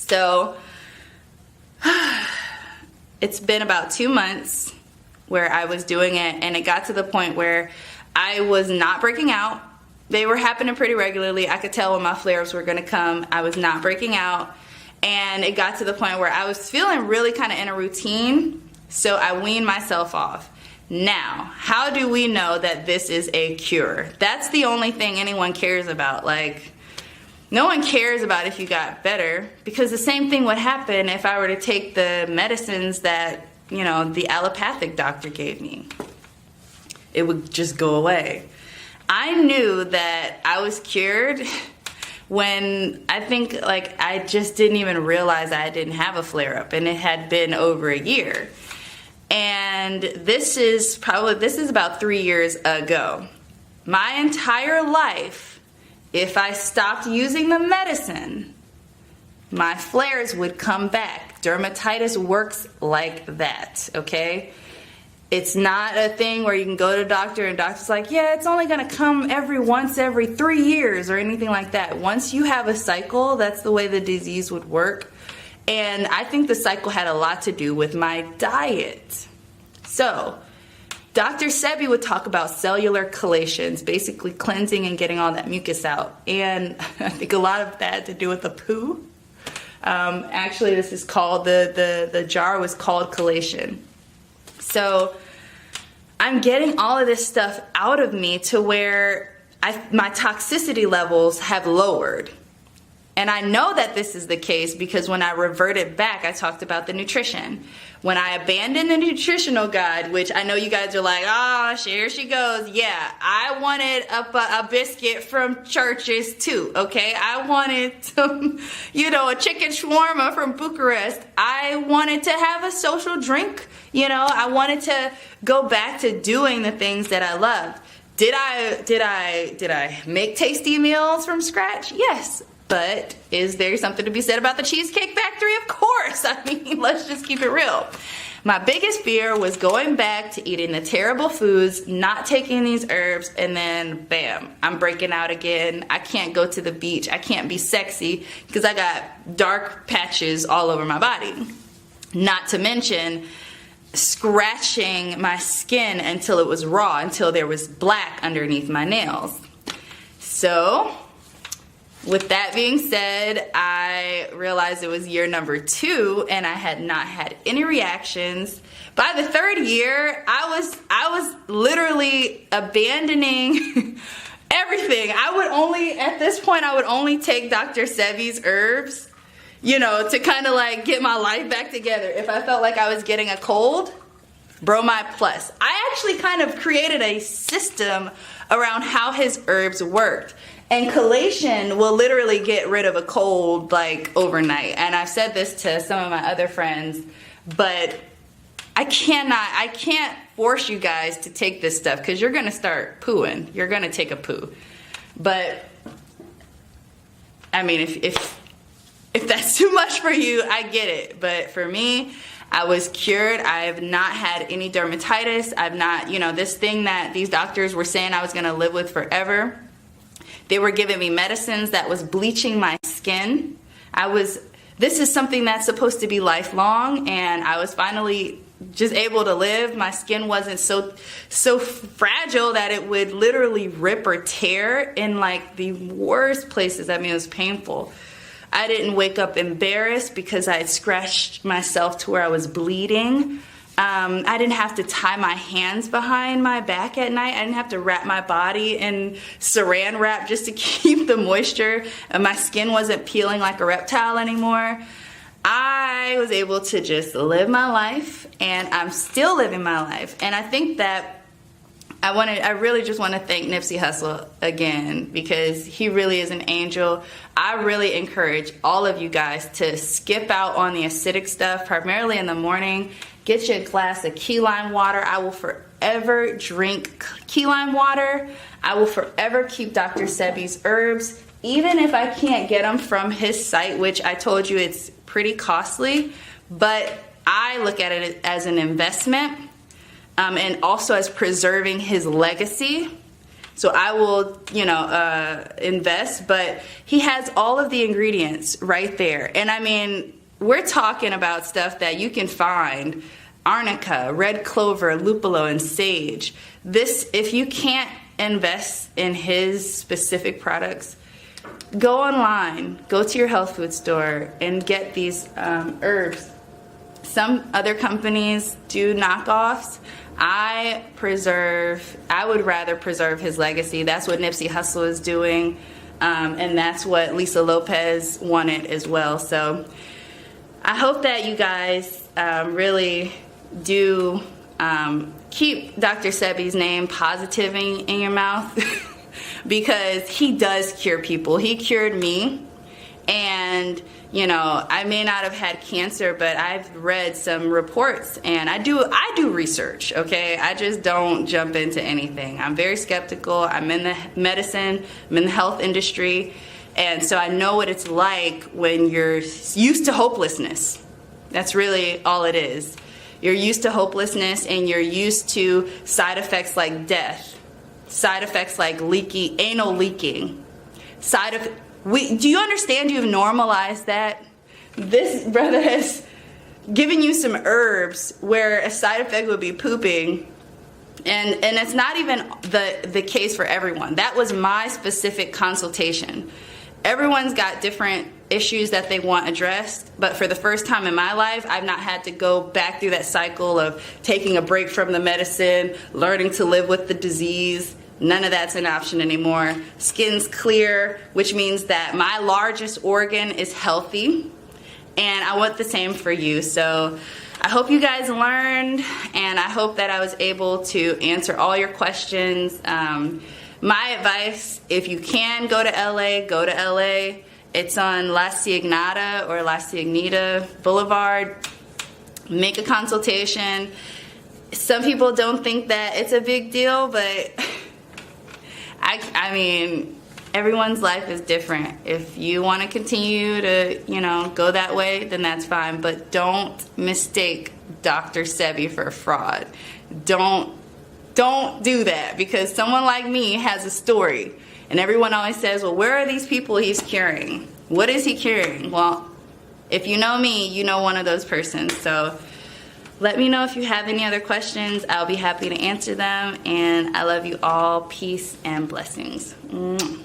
So it's been about 2 months where I was doing it, and it got to the point where I was not breaking out. They were happening pretty regularly. I could tell when my flare-ups were gonna come. I was not breaking out, and it got to the point where I was feeling really kind of in a routine, so I weaned myself off. Now, how do we know that this is a cure? That's the only thing anyone cares about. Like, no one cares about if you got better, because the same thing would happen if I were to take the medicines that, you know, the allopathic doctor gave me. It would just go away. I knew that I was cured when I think, like, I just didn't even realize I didn't have a flare-up, and it had been over a year. And this is about 3 years ago. My entire life, if I stopped using the medicine, my flares would come back. Dermatitis works like that, okay? It's not a thing where you can go to a doctor and doctor's like, yeah, it's only gonna come once every 3 years or anything like that. Once you have a cycle, that's the way the disease would work. And I think the cycle had a lot to do with my diet. So, Dr. Sebi would talk about cellular chelations, basically cleansing and getting all that mucus out. And I think a lot of that had to do with the poo. Actually, this is called, the jar was called chelation. So, I'm getting all of this stuff out of me to where my toxicity levels have lowered. And I know that this is the case because when I reverted back, I talked about the nutrition. When I abandoned the nutritional guide, which I know you guys are like, oh, here she goes. Yeah, I wanted a biscuit from Church's too, okay? I wanted some, you know, a chicken shawarma from Bucharest. I wanted to have a social drink, you know? I wanted to go back to doing the things that I loved. Did I make tasty meals from scratch? Yes. But is there something to be said about the Cheesecake Factory? Of course. I mean, let's just keep it real. My biggest fear was going back to eating the terrible foods, not taking these herbs, and then bam, I'm breaking out again. I can't go to the beach. I can't be sexy because I got dark patches all over my body. Not to mention scratching my skin until it was raw, until there was black underneath my nails. So, with that being said, I realized it was year number 2 and I had not had any reactions. By the 3rd year, I was literally abandoning everything. At this point, I would only take Dr. Sebi's herbs, you know, to kind of like get my life back together. If I felt like I was getting a cold, Bromide Plus. I actually kind of created a system around how his herbs worked. And chelation will literally get rid of a cold like overnight. And I've said this to some of my other friends, but I can't force you guys to take this stuff because you're gonna start pooing. You're gonna take a poo. But I mean, if that's too much for you, I get it. But for me, I was cured. I have not had any dermatitis. I've not, you know, this thing that these doctors were saying I was gonna live with forever. They were giving me medicines that was bleaching my skin. This is something that's supposed to be lifelong, and I was finally just able to live. My skin wasn't so fragile that it would literally rip or tear in like the worst places. I mean, it was painful. I didn't wake up embarrassed because I had scratched myself to where I was bleeding. I didn't have to tie my hands behind my back at night. I didn't have to wrap my body in saran wrap just to keep the moisture. And my skin wasn't peeling like a reptile anymore. I was able to just live my life, and I'm still living my life. And I think that I really just want to thank Nipsey Hussle again, because he really is an angel. I really encourage all of you guys to skip out on the acidic stuff, primarily in the morning. Get you a glass of key lime water. I will forever drink key lime water. I will forever keep Dr. Sebi's herbs, even if I can't get them from his site, which I told you it's pretty costly. But I look at it as an investment, and also as preserving his legacy. So I will, you know, invest, but he has all of the ingredients right there. And I mean, we're talking about stuff that you can find: arnica, red clover, lupullo, and sage. This, if you can't invest in his specific products, go online, go to your health food store and get these herbs. Some other companies do knockoffs. I would rather preserve his legacy. That's what Nipsey Hussle is doing, and that's what Lisa Lopez wanted as well. So I hope that you guys really do keep Dr. Sebi's name positive in your mouth because he does cure people. He cured me, and you know, I may not have had cancer, but I've read some reports, and I do research, okay? I just don't jump into anything. I'm very skeptical. I'm in the medicine, I'm in the health industry, and so I know what it's like when you're used to hopelessness. That's really all it is. You're used to hopelessness, and you're used to side effects like death, side effects like anal leaking, do you understand you've normalized that? This brother has given you some herbs where a side effect would be pooping, and it's not even the case for everyone. That was my specific consultation. Everyone's got different issues that they want addressed, but for the first time in my life, I've not had to go back through that cycle of taking a break from the medicine, learning to live with the disease. None of that's an option anymore. Skin's clear, which means that my largest organ is healthy, and I want the same for you. So I hope you guys learned, and I hope that I was able to answer all your questions. My advice, if you can go to LA, go to LA. It's on La Cignita or La Cignita Boulevard. Make a consultation. Some people don't think that it's a big deal, but I mean, everyone's life is different. If you want to continue to, you know, go that way, then that's fine. But don't mistake Dr. Sebi for a fraud. Don't do that, because someone like me has a story. And everyone always says, well, where are these people he's curing? What is he curing? Well, if you know me, you know one of those persons. So let me know if you have any other questions. I'll be happy to answer them. And I love you all. Peace and blessings. Mwah.